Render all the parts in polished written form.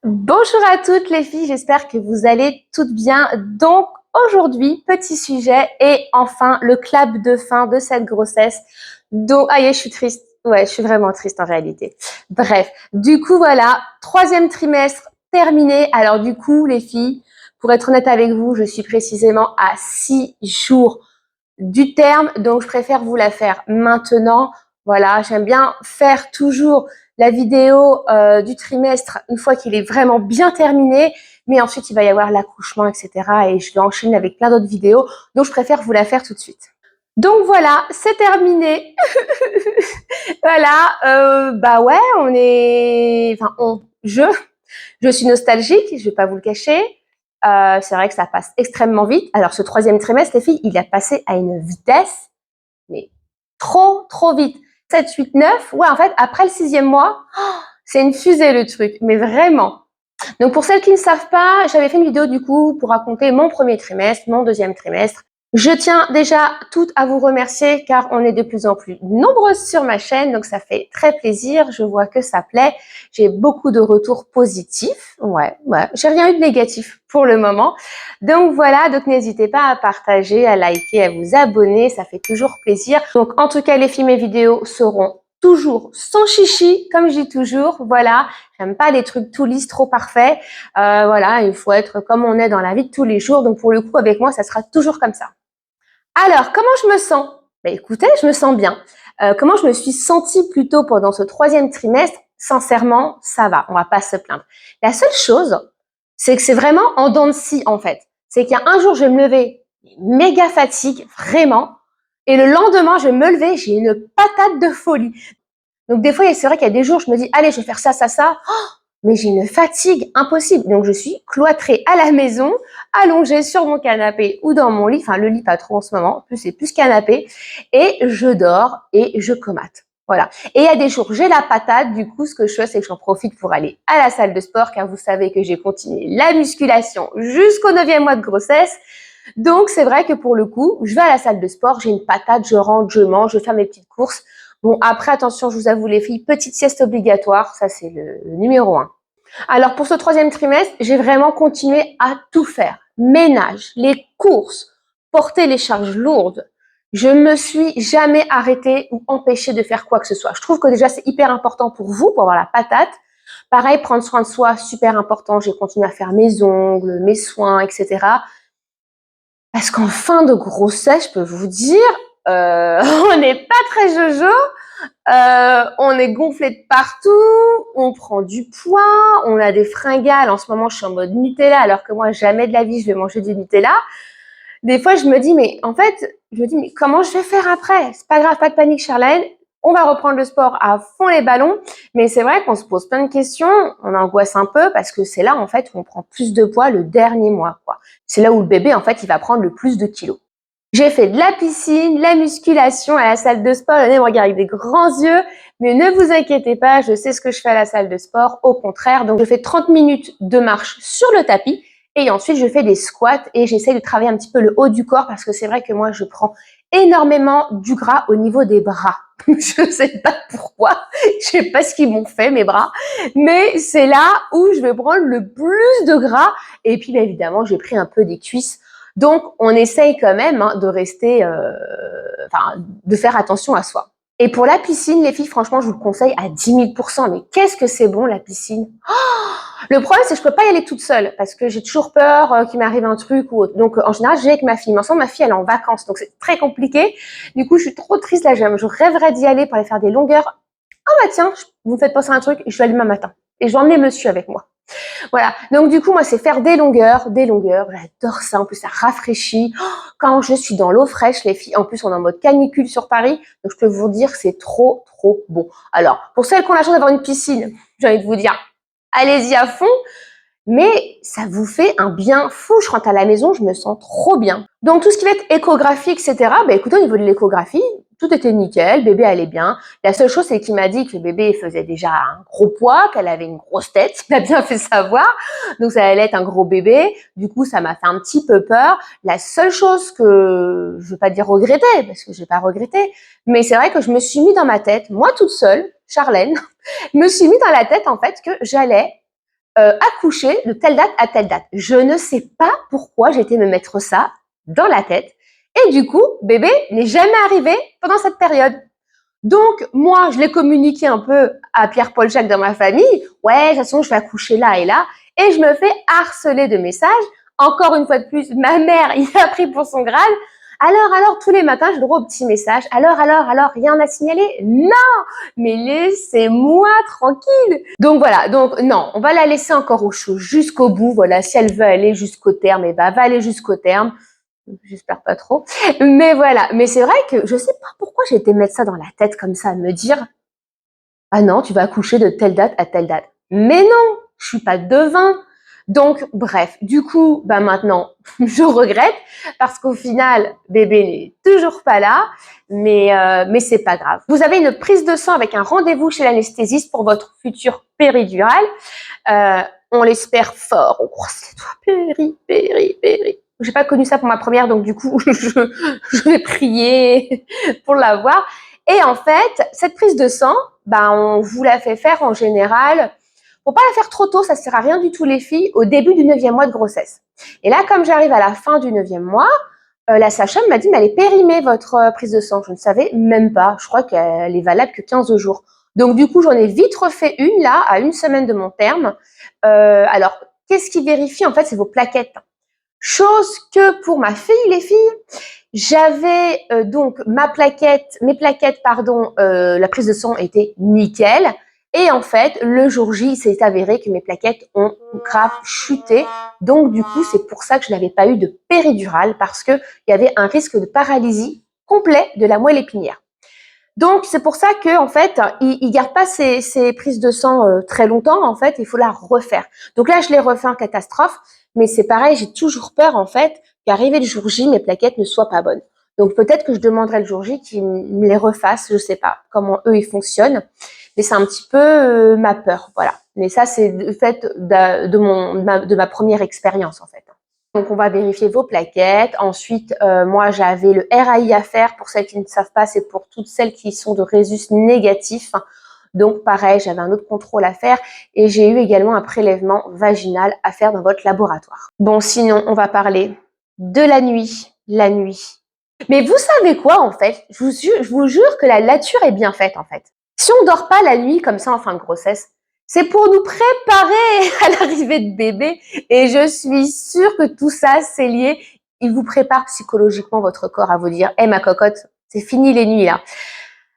Bonjour à toutes les filles, j'espère que vous allez toutes bien. Donc aujourd'hui, petit sujet et enfin le clap de fin de cette grossesse. Donc, je suis triste. Ouais, je suis vraiment triste en réalité. Bref, du coup voilà, troisième trimestre terminé. Alors du coup les filles, pour être honnête avec vous, je suis précisément à 6 jours du terme, donc je préfère vous la faire maintenant. Voilà, j'aime bien faire toujours la vidéo du trimestre une fois qu'il est vraiment bien terminé, mais ensuite il va y avoir l'accouchement, etc. Et je vais enchaîner avec plein d'autres vidéos, donc je préfère vous la faire tout de suite. Donc voilà, c'est terminé. Voilà, bah ouais, je suis nostalgique, je vais pas vous le cacher. C'est vrai que ça passe extrêmement vite. Alors ce troisième trimestre, les filles, il a passé à une vitesse, mais trop vite. 7, 8, 9. Ouais, en fait, après le sixième mois, c'est une fusée le truc, mais vraiment. Donc pour celles qui ne savent pas, j'avais fait une vidéo du coup pour raconter mon premier trimestre, mon deuxième trimestre. Je tiens déjà toutes à vous remercier car on est de plus en plus nombreuses sur ma chaîne, donc ça fait très plaisir. Je vois que ça plaît. J'ai beaucoup de retours positifs. Ouais, j'ai rien eu de négatif pour le moment. Donc voilà, donc n'hésitez pas à partager, à liker, à vous abonner, ça fait toujours plaisir. Donc en tout cas, les films et vidéos seront toujours sans chichi, comme je dis toujours. Voilà, j'aime pas les trucs tout lisses, trop parfaits. Voilà, il faut être comme on est dans la vie de tous les jours. Donc pour le coup, avec moi, ça sera toujours comme ça. Alors, comment je me sens? Écoutez, je me sens bien. Comment je me suis sentie plutôt pendant ce troisième trimestre? Sincèrement, ça va, on va pas se plaindre. La seule chose, c'est que c'est vraiment en dents de scie, en fait. C'est qu'il y a un jour, je vais me lever méga fatigue, vraiment. Et le lendemain, je vais me lever, j'ai une patate de folie. Donc des fois, c'est vrai qu'il y a des jours, je me dis, allez, je vais faire ça, ça, ça. Mais j'ai une fatigue impossible. Donc je suis cloîtrée à la maison, allongée sur mon canapé ou dans mon lit. Enfin, le lit pas trop en ce moment, en plus c'est plus canapé. Et je dors et je comate. Voilà. Et il y a des jours, j'ai la patate. Du coup, ce que je fais, c'est que j'en profite pour aller à la salle de sport, car vous savez que j'ai continué la musculation jusqu'au 9e mois de grossesse. Donc c'est vrai que pour le coup, je vais à la salle de sport, j'ai une patate, je rentre, je mange, je fais mes petites courses. Bon, après, attention, je vous avoue les filles, petite sieste obligatoire, ça c'est le numéro 1. Alors pour ce troisième trimestre, j'ai vraiment continué à tout faire. Ménage, les courses, porter les charges lourdes. Je me suis jamais arrêtée ou empêchée de faire quoi que ce soit. Je trouve que déjà c'est hyper important pour vous, pour avoir la patate. Pareil, prendre soin de soi, super important. J'ai continué à faire mes ongles, mes soins, etc. Parce qu'en fin de grossesse, je peux vous dire, on n'est pas très jojo. On est gonflé de partout, on prend du poids, on a des fringales. En ce moment, je suis en mode Nutella, alors que moi, jamais de la vie, je vais manger du Nutella. Des fois, je me dis, mais en fait, mais comment je vais faire après? C'est pas grave, pas de panique, Charlène. On va reprendre le sport à fond les ballons. Mais c'est vrai qu'on se pose plein de questions, on angoisse un peu parce que c'est là, en fait, où on prend plus de poids le dernier mois, quoi. C'est là où le bébé, en fait, il va prendre le plus de kilos. J'ai fait de la piscine, la musculation à la salle de sport. Venez me regarder avec des grands yeux. Mais ne vous inquiétez pas, je sais ce que je fais à la salle de sport. Au contraire, donc je fais 30 minutes de marche sur le tapis. Et ensuite, je fais des squats et j'essaie de travailler un petit peu le haut du corps parce que c'est vrai que moi, je prends énormément du gras au niveau des bras. Je sais pas pourquoi. Je sais pas ce qu'ils m'ont fait, mes bras. Mais c'est là où je vais prendre le plus de gras. Et puis, bien évidemment, j'ai pris un peu des cuisses. Donc, on essaye quand même de rester, de faire attention à soi. Et pour la piscine, les filles, franchement, je vous le conseille à 10 000%. Mais qu'est-ce que c'est bon, la piscine? Le problème, c'est que je peux pas y aller toute seule parce que j'ai toujours peur qu'il m'arrive un truc ou autre. Donc, en général, j'ai avec ma fille. Mais ensemble, ma fille, elle est en vacances. Donc, c'est très compliqué. Du coup, je suis trop triste là. Je rêverais d'y aller pour aller faire des longueurs. Ah bah tiens, vous me faites penser à un truc. Je vais aller demain matin. Et je vais emmener monsieur avec moi. Voilà. Donc du coup, moi, c'est faire des longueurs. J'adore ça. En plus, ça rafraîchit. Quand je suis dans l'eau fraîche, les filles, en plus, on est en mode canicule sur Paris. Donc je peux vous dire que c'est trop bon. Alors, pour celles qui ont la chance d'avoir une piscine, j'ai envie de vous dire, allez-y à fond. Mais ça vous fait un bien fou. Je rentre à la maison, je me sens trop bien. Donc tout ce qui va être échographie, etc. Écoutez, au niveau de l'échographie, tout était nickel, bébé allait bien. La seule chose, c'est qu'il m'a dit que le bébé faisait déjà un gros poids, qu'elle avait une grosse tête. Il m'a bien fait savoir. Donc ça allait être un gros bébé. Du coup, ça m'a fait un petit peu peur. La seule chose que je veux pas dire regretter, parce que j'ai pas regretté, mais c'est vrai que je me suis mis dans ma tête, moi toute seule, Charlène, me suis mis dans la tête en fait que j'allais accoucher de telle date à telle date. Je ne sais pas pourquoi j'ai été me mettre ça dans la tête. Et du coup, bébé n'est jamais arrivé pendant cette période. Donc, moi, je l'ai communiqué un peu à Pierre-Paul Jacques dans ma famille. Ouais, de toute façon, je vais accoucher là et là. Et je me fais harceler de messages. Encore une fois de plus, ma mère y a pris pour son grade. Alors, tous les matins, j'ai le droit au petit message. Alors, rien à signaler? Non! Mais laissez-moi tranquille! Donc voilà, donc non, on va la laisser encore au chaud jusqu'au bout. Voilà, si elle veut aller jusqu'au terme, eh ben, va aller jusqu'au terme. J'espère pas trop. Mais voilà, mais c'est vrai que je sais pas pourquoi j'ai été mettre ça dans la tête comme ça, me dire ah non, tu vas accoucher de telle date à telle date. Mais non, je suis pas devin. Donc bref, du coup, bah maintenant, je regrette parce qu'au final, bébé n'est toujours pas là, mais c'est pas grave. Vous avez une prise de sang avec un rendez-vous chez l'anesthésiste pour votre futur péridurale. On l'espère fort. On croise les doigts. Péri. J'ai pas connu ça pour ma première, donc du coup, je vais prier pour l'avoir. Et en fait, cette prise de sang, bah, on vous la fait faire en général. Faut pas la faire trop tôt, ça sert à rien du tout les filles, au début du 9e mois de grossesse. Et là, comme j'arrive à la fin du 9e mois, la sage-femme m'a dit, mais elle est périmée, votre prise de sang. Je ne savais même pas. Je crois qu'elle est valable que 15 jours. Donc, du coup, j'en ai vite refait une, là, à 1 semaine de mon terme. Alors, qu'est-ce qui vérifie? En fait, c'est vos plaquettes. Chose que pour ma fille, les filles, j'avais donc mes plaquettes, la prise de sang était nickel. Et en fait, le jour J, il s'est avéré que mes plaquettes ont grave chuté. Donc, du coup, c'est pour ça que je n'avais pas eu de péridurale parce qu'il y avait un risque de paralysie complet de la moelle épinière. Donc, c'est pour ça que, en fait, il garde pas ces prises de sang très longtemps. En fait, il faut la refaire. Donc là, je l'ai refait en catastrophe. Mais c'est pareil, j'ai toujours peur, en fait, qu'arrivé le jour J, mes plaquettes ne soient pas bonnes. Donc peut-être que je demanderai le jour J qu'ils me les refassent. Je sais pas comment eux, ils fonctionnent. Mais c'est un petit peu ma peur, voilà. Mais ça, c'est le fait de ma première expérience, en fait. Donc, on va vérifier vos plaquettes. Ensuite, moi, j'avais le RAI à faire. Pour celles qui ne savent pas, c'est pour toutes celles qui sont de résus négatif. Donc, pareil, j'avais un autre contrôle à faire. Et j'ai eu également un prélèvement vaginal à faire dans votre laboratoire. Bon, sinon, on va parler de la nuit. La nuit. Mais vous savez quoi, en fait? Je vous jure que la nature est bien faite, en fait. Si on dort pas la nuit comme ça en fin de grossesse, c'est pour nous préparer à l'arrivée de bébé. Et je suis sûre que tout ça, c'est lié. Il vous prépare psychologiquement votre corps à vous dire, hé ma cocotte, c'est fini les nuits là.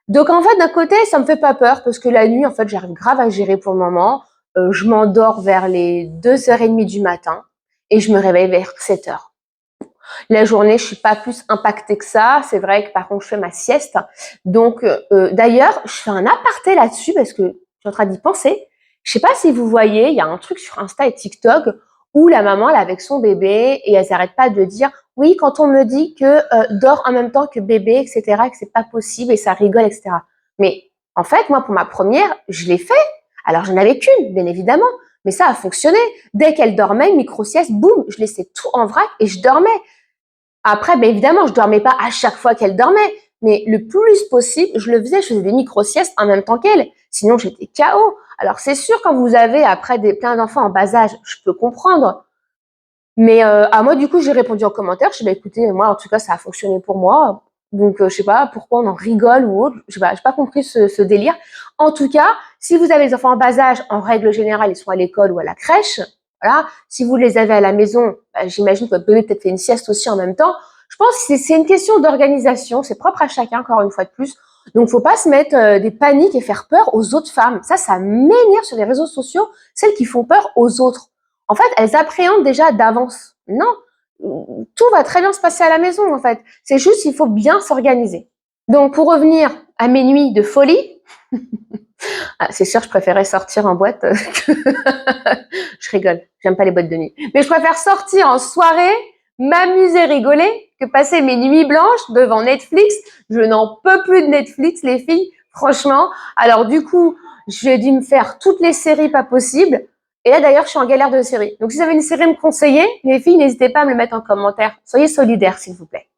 Donc en fait, d'un côté, ça me fait pas peur parce que la nuit, en fait, j'arrive grave à gérer pour le moment. Je m'endors vers les 2h30 du matin et je me réveille vers 7h. La journée, je suis pas plus impactée que ça. C'est vrai que par contre, je fais ma sieste. Donc, d'ailleurs, je fais un aparté là-dessus parce que je suis en train d'y penser. Je sais pas si vous voyez, il y a un truc sur Insta et TikTok où la maman, elle est avec son bébé et elle s'arrête pas de dire oui, quand on me dit que dors en même temps que bébé, etc., que c'est pas possible et ça rigole, etc. Mais en fait, moi, pour ma première, je l'ai fait. Alors, j'en avais qu'une, bien évidemment. Mais ça a fonctionné. Dès qu'elle dormait, micro-sieste, boum, je laissais tout en vrac et je dormais. Après, ben évidemment, je dormais pas à chaque fois qu'elle dormait, mais le plus possible, je le faisais. Je faisais des micro-siestes en même temps qu'elle. Sinon, j'étais KO. Alors, c'est sûr, quand vous avez après plein d'enfants en bas âge, je peux comprendre. Mais à moi, du coup, j'ai répondu en commentaire. Je dis, bah, écoutez, moi, en tout cas, ça a fonctionné pour moi. Donc, je sais pas pourquoi on en rigole ou autre. Je sais pas, j'ai pas compris ce délire. En tout cas, si vous avez des enfants en bas âge, en règle générale, ils sont à l'école ou à la crèche. Voilà. Si vous les avez à la maison, bah, j'imagine que votre bébé peut-être fait une sieste aussi en même temps. Je pense que c'est une question d'organisation. C'est propre à chacun, encore une fois de plus. Donc, faut pas se mettre des paniques et faire peur aux autres femmes. Ça m'énerve sur les réseaux sociaux, celles qui font peur aux autres. En fait, elles appréhendent déjà d'avance. Non, tout va très bien se passer à la maison, en fait. C'est juste qu'il faut bien s'organiser. Donc, pour revenir à mes nuits de folie, c'est sûr, je préférais sortir en boîte que... Je rigole, j'aime pas les boîtes de nuit. Mais je préfère sortir en soirée, m'amuser, rigoler, que passer mes nuits blanches devant Netflix. Je n'en peux plus de Netflix, les filles, franchement. Alors du coup, j'ai dû me faire toutes les séries pas possibles. Et là, d'ailleurs, je suis en galère de séries. Donc, si vous avez une série à me conseiller, les filles, n'hésitez pas à me le mettre en commentaire. Soyez solidaires, s'il vous plaît.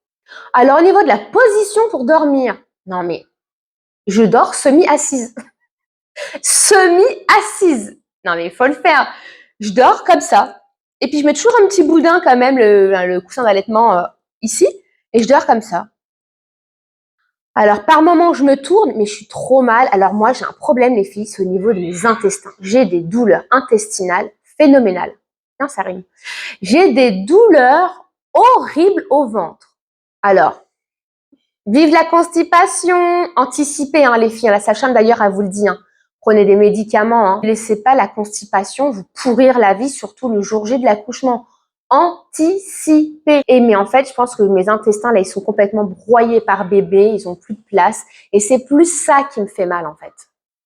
Alors, au niveau de la position pour dormir, non mais, je dors semi-assise. Semi-assise. Non mais, il faut le faire. je dors comme ça. Et puis, je mets toujours un petit boudin quand même, le coussin d'allaitement ici. Et je dors comme ça. Alors, par moment, je me tourne, mais je suis trop mal. Alors, moi, j'ai un problème, les filles, c'est au niveau de mes intestins. J'ai des douleurs intestinales phénoménales. Tiens, ça rime. J'ai des douleurs horribles au ventre. Alors, vive la constipation, anticipez hein, les filles. La sage-femme d'ailleurs, elle vous le dit. Hein. Prenez des médicaments. Hein. Ne laissez pas la constipation vous pourrir la vie, surtout le jour J de l'accouchement. Anticipez. Et mais en fait, je pense que mes intestins là, ils sont complètement broyés par bébé. Ils ont plus de place. Et c'est plus ça qui me fait mal en fait.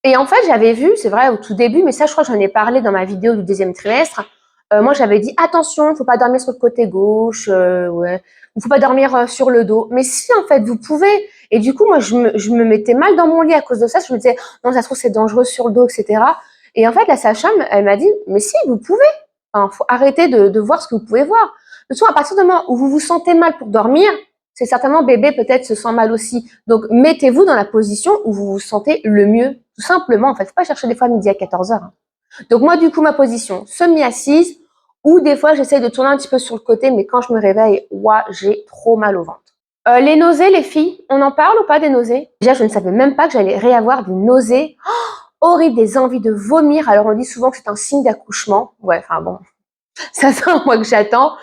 Et en fait, j'avais vu, c'est vrai au tout début, mais ça, je crois que j'en ai parlé dans ma vidéo du deuxième trimestre. Moi, j'avais dit attention, faut pas dormir sur le côté gauche. Ouais. Il faut pas dormir sur le dos. Mais si, en fait, vous pouvez. Et du coup, moi, je me mettais mal dans mon lit à cause de ça. Je me disais, non, ça se trouve, c'est dangereux sur le dos, etc. Et en fait, la sage-femme, elle m'a dit, mais si, vous pouvez. Enfin, faut arrêter de voir ce que vous pouvez voir. De toute façon, à partir du moment où vous vous sentez mal pour dormir, c'est certainement bébé peut-être se sent mal aussi. Donc, mettez-vous dans la position où vous vous sentez le mieux. Tout simplement, en fait. Faut pas chercher des fois midi à 14 heures. Hein. Donc, moi, du coup, ma position, semi-assise, ou des fois, j'essaye de tourner un petit peu sur le côté, mais quand je me réveille, ouah, j'ai trop mal au ventre. Les nausées, les filles, on en parle ou pas des nausées? Déjà, je ne savais même pas que j'allais réavoir des nausées. Oh, horrible, des envies de vomir. Alors, on dit souvent que c'est un signe d'accouchement. Ouais, enfin bon, ça c'est un mois que j'attends.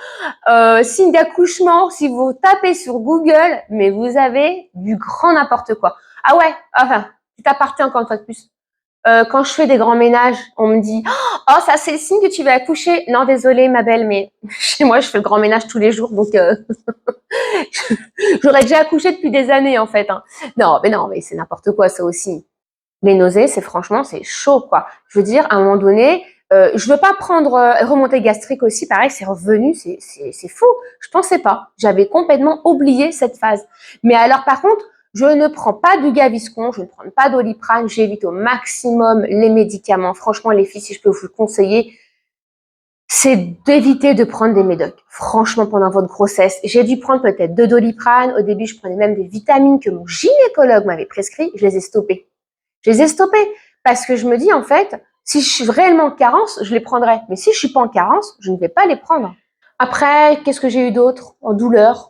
Signe d'accouchement, si vous tapez sur Google, mais vous avez du grand n'importe quoi. Ah ouais, enfin, c'est aparté encore une fois de plus. Quand je fais des grands ménages, on me dit oh ça c'est le signe que tu vas accoucher. Non désolée ma belle, mais chez moi je fais le grand ménage tous les jours, donc j'aurais déjà accouché depuis des années en fait. Hein. Non mais c'est n'importe quoi ça aussi. Les nausées c'est franchement c'est chaud quoi. Je veux dire à un moment donné, je veux pas prendre remontée gastrique aussi, pareil c'est revenu, c'est fou. Je pensais pas, j'avais complètement oublié cette phase. Mais alors par contre je ne prends pas du Gaviscon, je ne prends pas d'Oliprane, j'évite au maximum les médicaments. Franchement, les filles, si je peux vous le conseiller, c'est d'éviter de prendre des médocs. Franchement, pendant votre grossesse, j'ai dû prendre peut-être 2 Doliprane. Au début, je prenais même des vitamines que mon gynécologue m'avait prescrit. Je les ai stoppées. Je les ai stoppées parce que je me dis, en fait, si je suis réellement en carence, je les prendrai. Mais si je suis pas en carence, je ne vais pas les prendre. Après, qu'est-ce que j'ai eu d'autre en douleur?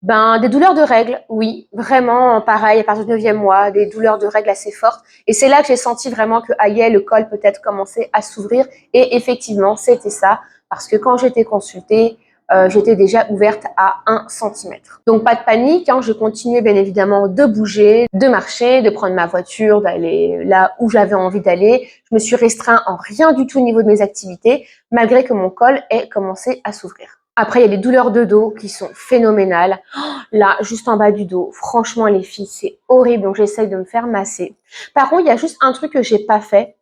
Ben, des douleurs de règles, oui, vraiment, pareil, à partir du 9e mois, des douleurs de règles assez fortes. Et c'est là que j'ai senti vraiment que, aïe, le col peut-être commençait à s'ouvrir. Et effectivement, c'était ça, parce que quand j'étais consultée, j'étais déjà ouverte à 1 centimètre. Donc, pas de panique, hein, je continuais bien évidemment de bouger, de marcher, de prendre ma voiture, d'aller là où j'avais envie d'aller. Je me suis restreint en rien du tout au niveau de mes activités, malgré que mon col ait commencé à s'ouvrir. Après, il y a les douleurs de dos qui sont phénoménales. Oh, là, juste en bas du dos, franchement, les filles, c'est horrible. Donc, j'essaye de me faire masser. Par contre, il y a juste un truc que j'ai pas fait.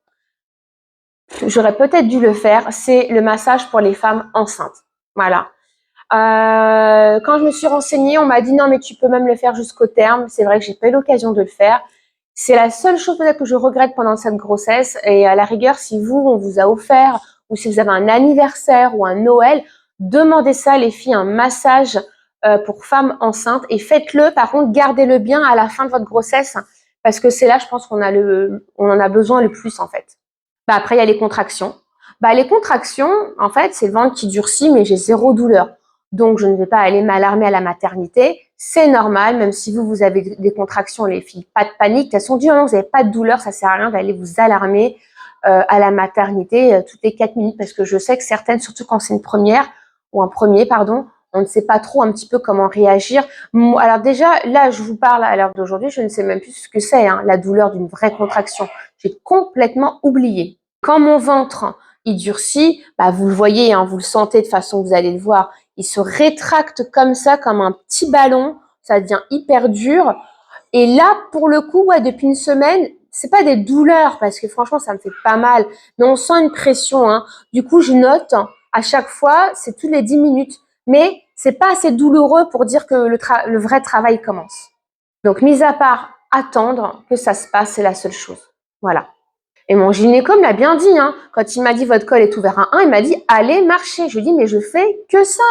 J'aurais peut-être dû le faire. C'est le massage pour les femmes enceintes. Voilà. Quand je me suis renseignée, on m'a dit non, mais tu peux même le faire jusqu'au terme. C'est vrai que j'ai pas eu l'occasion de le faire. C'est la seule chose peut-être que je regrette pendant cette grossesse. Et à la rigueur, si vous, on vous a offert, ou si vous avez un anniversaire ou un Noël, demandez ça, les filles, un massage pour femmes enceintes. Et faites-le, par contre, gardez-le bien à la fin de votre grossesse, parce que c'est là, je pense qu'on en a besoin le plus, en fait. Bah, après, il y a les contractions. Bah, les contractions, en fait, c'est le ventre qui durcit, mais j'ai zéro douleur. Donc, je ne vais pas aller m'alarmer à la maternité. C'est normal, même si vous avez des contractions, les filles. Pas de panique. De toute façon, du moment que vous n'avez pas de douleur, ça sert à rien d'aller vous alarmer à la maternité toutes les 4 minutes, parce que je sais que certaines, surtout quand c'est une première, ou un premier, pardon, on ne sait pas trop un petit peu comment réagir. Alors déjà, là, je vous parle à l'heure d'aujourd'hui, je ne sais même plus ce que c'est, hein, la douleur d'une vraie contraction. J'ai complètement oublié. Quand mon ventre, il durcit, bah, vous le voyez, hein, vous le sentez de façon que vous allez le voir, il se rétracte comme ça, comme un petit ballon, ça devient hyper dur. Et là, pour le coup, ouais, depuis une semaine, c'est pas des douleurs, parce que franchement, ça me fait pas mal, mais on sent une pression, hein. Du coup, je note, à chaque fois, c'est toutes les 10 minutes. Mais c'est pas assez douloureux pour dire que le vrai travail commence. Donc, mis à part attendre que ça se passe, c'est la seule chose. Voilà. Et mon gynéco me l'a bien dit, hein. Quand il m'a dit votre col est ouvert à 1, il m'a dit allez marcher. Je lui ai dit mais je fais que ça.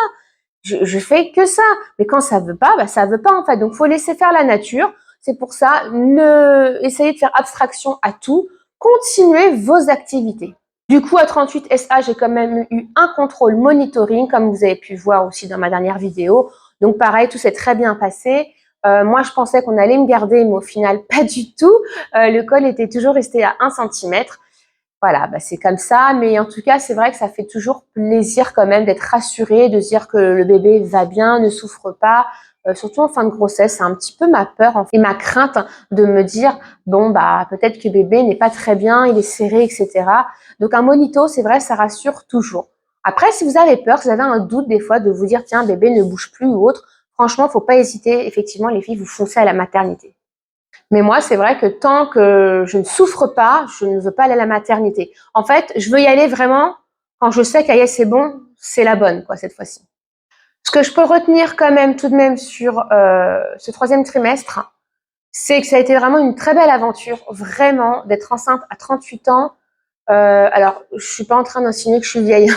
Je fais que ça. Mais quand ça veut pas, bah ça veut pas en fait. Donc faut laisser faire la nature. C'est pour ça, essayez de faire abstraction à tout. Continuez vos activités. Du coup, à 38 SA, j'ai quand même eu un contrôle monitoring, comme vous avez pu voir aussi dans ma dernière vidéo. Donc pareil, tout s'est très bien passé. Moi, je pensais qu'on allait me garder, mais au final, pas du tout. Le col était toujours resté à 1 centimètre. Voilà, bah c'est comme ça. Mais en tout cas, c'est vrai que ça fait toujours plaisir quand même d'être rassuré, de se dire que le bébé va bien, ne souffre pas. Surtout en fin de grossesse, c'est un petit peu ma peur et ma crainte de me dire bon bah peut-être que bébé n'est pas très bien, il est serré, etc. Donc un monito, c'est vrai, ça rassure toujours. Après, si vous avez peur, si vous avez un doute des fois de vous dire tiens bébé ne bouge plus ou autre, franchement, faut pas hésiter. Effectivement, les filles, vous foncez à la maternité. Mais moi, c'est vrai que tant que je ne souffre pas, je ne veux pas aller à la maternité. En fait, je veux y aller vraiment quand je sais qu'Aïe, c'est bon, c'est la bonne, quoi, cette fois-ci. Ce que je peux retenir quand même, tout de même, sur ce 3e trimestre, c'est que ça a été vraiment une très belle aventure, vraiment, d'être enceinte à 38 ans. Alors, je suis pas en train d'insinuer que je suis vieille,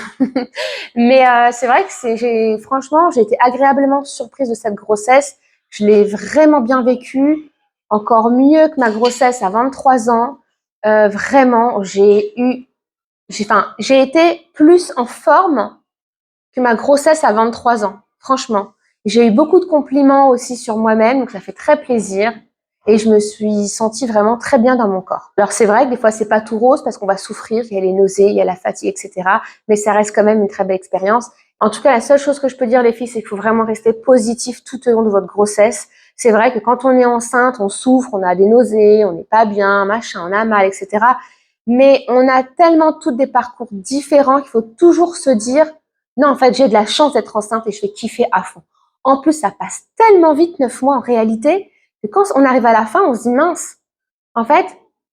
mais c'est vrai que franchement, j'ai été agréablement surprise de cette grossesse. Je l'ai vraiment bien vécue, encore mieux que ma grossesse à 23 ans. Vraiment, j'ai été plus en forme que ma grossesse à 23 ans. Franchement, j'ai eu beaucoup de compliments aussi sur moi-même, donc ça fait très plaisir. Et je me suis sentie vraiment très bien dans mon corps. Alors c'est vrai que des fois c'est pas tout rose parce qu'on va souffrir, il y a les nausées, il y a la fatigue, etc. Mais ça reste quand même une très belle expérience. En tout cas, la seule chose que je peux dire les filles, c'est qu'il faut vraiment rester positif tout au long de votre grossesse. C'est vrai que quand on est enceinte, on souffre, on a des nausées, on n'est pas bien, machin, on a mal, etc. Mais on a tellement toutes des parcours différents qu'il faut toujours se dire non, en fait, j'ai de la chance d'être enceinte et je vais kiffer à fond. En plus, ça passe tellement vite, 9 mois en réalité, que quand on arrive à la fin, on se dit mince. En fait,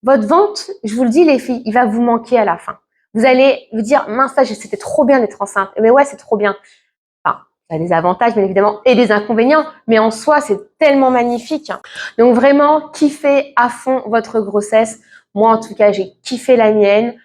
votre ventre, je vous le dis les filles, il va vous manquer à la fin. Vous allez vous dire mince, c'était trop bien d'être enceinte. Mais ouais, c'est trop bien. Enfin, ça a des avantages bien évidemment et des inconvénients, mais en soi, c'est tellement magnifique. Donc vraiment, kiffez à fond votre grossesse. Moi, en tout cas, j'ai kiffé la mienne.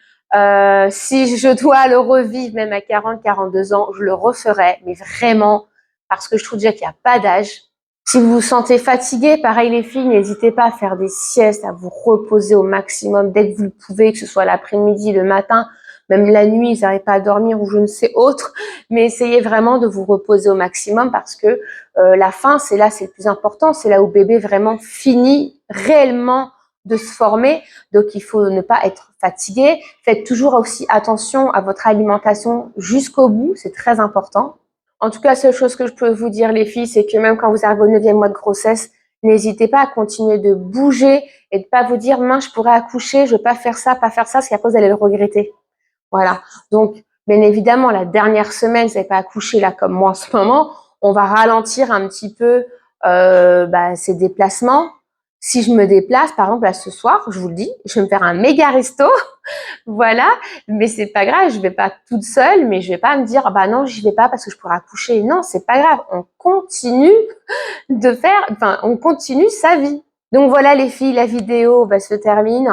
Si je dois le revivre, même à 40, 42 ans, je le referai, mais vraiment, parce que je trouve déjà qu'il n'y a pas d'âge. Si vous vous sentez fatigué, pareil les filles, n'hésitez pas à faire des siestes, à vous reposer au maximum dès que vous le pouvez, que ce soit l'après-midi, le matin, même la nuit, vous n'arrivez pas à dormir ou je ne sais autre, mais essayez vraiment de vous reposer au maximum parce que la fin, c'est le plus important, c'est là où bébé vraiment finit réellement de se former. Donc, il faut ne pas être fatigué. Faites toujours aussi attention à votre alimentation jusqu'au bout, c'est très important. En tout cas, la seule chose que je peux vous dire, les filles, c'est que même quand vous arrivez au 9e mois de grossesse, n'hésitez pas à continuer de bouger et de pas vous dire, mince, je pourrais accoucher, je veux pas faire ça, parce qu'après, vous allez le regretter. Voilà. Donc, bien évidemment, la dernière semaine, vous n'avez pas accouché là comme moi en ce moment, on va ralentir un petit peu ces déplacements. Si je me déplace, par exemple, là ce soir, je vous le dis, je vais me faire un méga resto, voilà, mais c'est pas grave, je vais pas toute seule, mais je vais pas me dire, ah bah non, j'y vais pas parce que je pourrais accoucher. Non, c'est pas grave, on continue on continue sa vie. Donc voilà les filles, la vidéo se termine.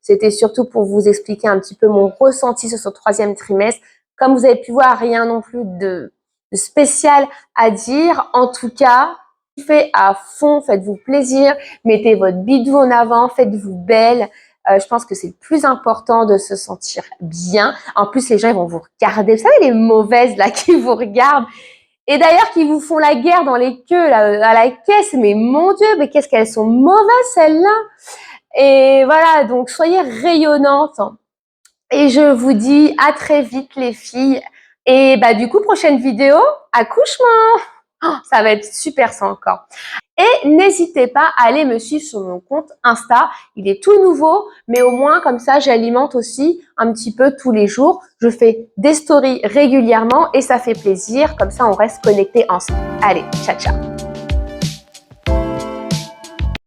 C'était surtout pour vous expliquer un petit peu mon ressenti sur ce 3e trimestre. Comme vous avez pu voir, rien non plus de spécial à dire. En tout cas, faites à fond, faites-vous plaisir, mettez votre bidou en avant, faites-vous belle. Je pense que c'est le plus important de se sentir bien. En plus, les gens ils vont vous regarder. Vous savez, les mauvaises là qui vous regardent. Et d'ailleurs, qui vous font la guerre dans les queues là, à la caisse. Mais mon Dieu, mais qu'est-ce qu'elles sont mauvaises celles-là. Et voilà, donc soyez rayonnantes. Et je vous dis à très vite les filles. Et du coup, prochaine vidéo, accouchement. Oh, ça va être super ça encore. Et n'hésitez pas à aller me suivre sur mon compte Insta. Il est tout nouveau, mais au moins comme ça, j'alimente aussi un petit peu tous les jours. Je fais des stories régulièrement et ça fait plaisir. Comme ça, on reste connectés ensemble. Allez, ciao, ciao.